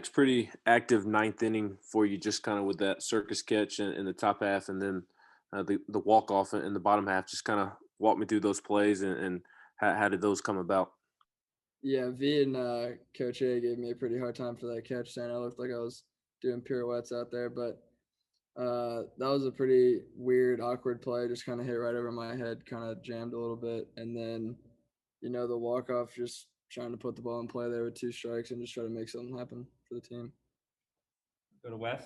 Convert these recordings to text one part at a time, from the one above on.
It's pretty active ninth inning for you, just kind of with that circus catch in the top half, and then the walk off in the bottom half. Just kind of walk me through those plays and how did those come about? Yeah, V and Coach A gave me a pretty hard time for that catch, saying I looked like I was doing pirouettes out there. But that was a pretty weird, awkward play. Just kind of hit right over my head, kind of jammed a little bit, and then the walk off, just trying to put the ball in play there with two strikes and just try to make something happen for the team. Go to Wes.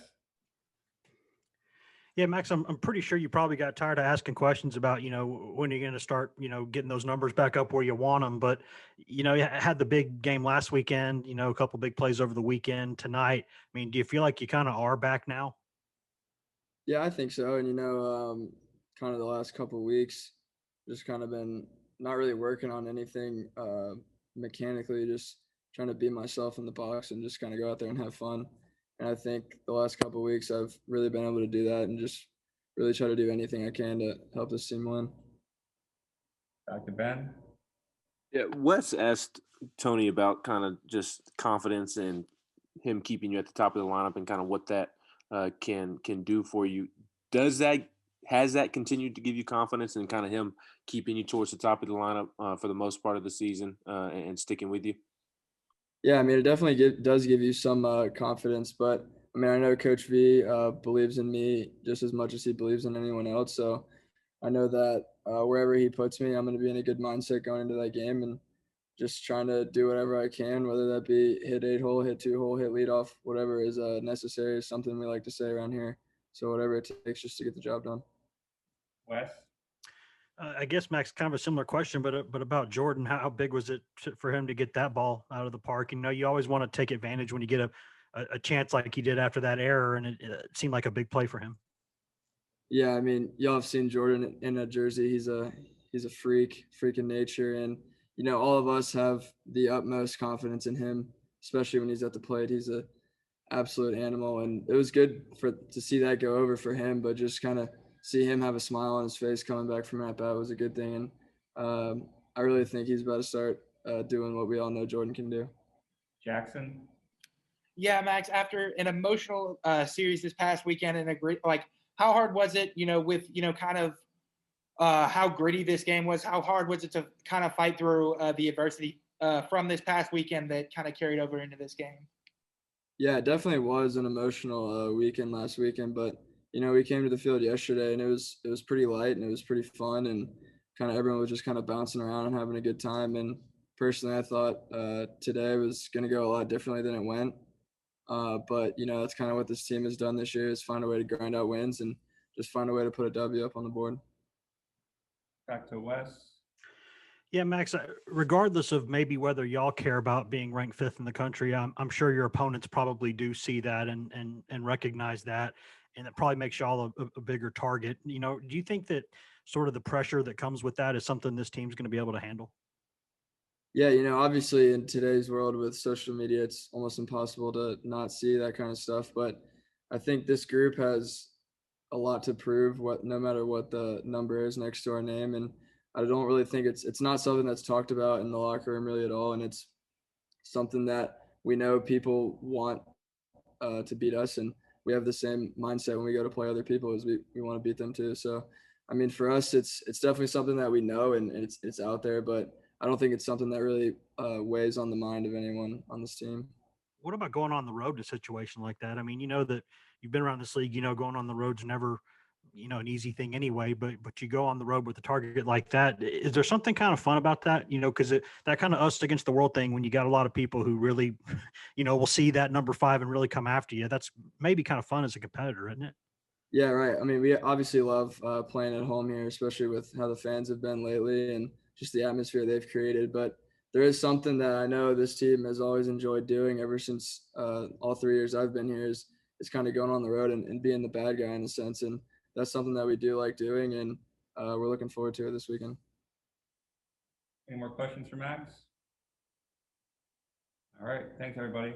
Yeah, Max, I'm pretty sure you probably got tired of asking questions about, when you're going to start, getting those numbers back up where you want them. But, you had the big game last weekend, a couple big plays over the weekend tonight. I mean, do you feel like you kind of are back now? Yeah, I think so. And kind of the last couple of weeks, just kind of been not really working on anything mechanically, just trying to be myself in the box and just kind of go out there and have fun. And I think the last couple of weeks, I've really been able to do that and just really try to do anything I can to help this team win. Back to Ben. Yeah, Wes asked Tony about kind of just confidence and him keeping you at the top of the lineup and kind of what that can do for you. Does that has that continued to give you confidence and kind of him keeping you towards the top of the lineup for the most part of the season and sticking with you? Yeah, I mean, it definitely does give you some confidence, but I mean, I know Coach V believes in me just as much as he believes in anyone else. So I know that wherever he puts me, I'm going to be in a good mindset going into that game and just trying to do whatever I can, whether that be hit 8 hole, hit 2 hole, hit lead off, whatever is necessary is something we like to say around here. So whatever it takes just to get the job done. Wes. I guess, Max, kind of a similar question, but about Jordan, how big was it for him to get that ball out of the park? You always want to take advantage when you get a chance like he did after that error, and it seemed like a big play for him. Yeah, I mean, y'all have seen Jordan in a jersey. He's a freak in nature, and all of us have the utmost confidence in him, especially when he's at the plate. He's a absolute animal, and it was good to see that go over for him. But just kind of see him have a smile on his face coming back from that bat was a good thing, and I really think he's about to start doing what we all know Jordan can do. Jackson. Yeah, Max, after an emotional series this past weekend and a great, like, how hard was it, with, kind of how gritty this game was? How hard was it to kind of fight through the adversity from this past weekend that kind of carried over into this game? Yeah, it definitely was an emotional weekend last weekend, but we came to the field yesterday and it was pretty light and it was pretty fun and kind of everyone was just kind of bouncing around and having a good time. And personally, I thought today was going to go a lot differently than it went. But that's kind of what this team has done this year is find a way to grind out wins and just find a way to put a W up on the board. Back to Wes. Yeah, Max, regardless of maybe whether y'all care about being ranked fifth in the country, I'm sure your opponents probably do see that and recognize that, and it probably makes y'all a bigger target. Do you think that sort of the pressure that comes with that is something this team's going to be able to handle? Yeah, obviously in today's world with social media, it's almost impossible to not see that kind of stuff. But I think this group has a lot to prove no matter what the number is next to our name. And I don't really think it's not something that's talked about in the locker room really at all. And it's something that we know people want to beat us, and we have the same mindset when we go to play other people as we want to beat them too. So, I mean, for us, it's definitely something that we know and it's out there, but I don't think it's something that really weighs on the mind of anyone on this team. What about going on the road in a situation like that? I mean, that you've been around this league, going on the road's never, an easy thing anyway, but you go on the road with a target like that. Is there something kind of fun about that? Because that kind of us against the world thing, when you got a lot of people who really, will see that number 5 and really come after you, that's maybe kind of fun as a competitor, isn't it? Yeah, right. I mean, we obviously love playing at home here, especially with how the fans have been lately and just the atmosphere they've created. But there is something that I know this team has always enjoyed doing ever since all 3 years I've been here is kind of going on the road and being the bad guy in a sense. And that's something that we do like doing, and we're looking forward to it this weekend. Any more questions for Max? All right. Thanks, everybody.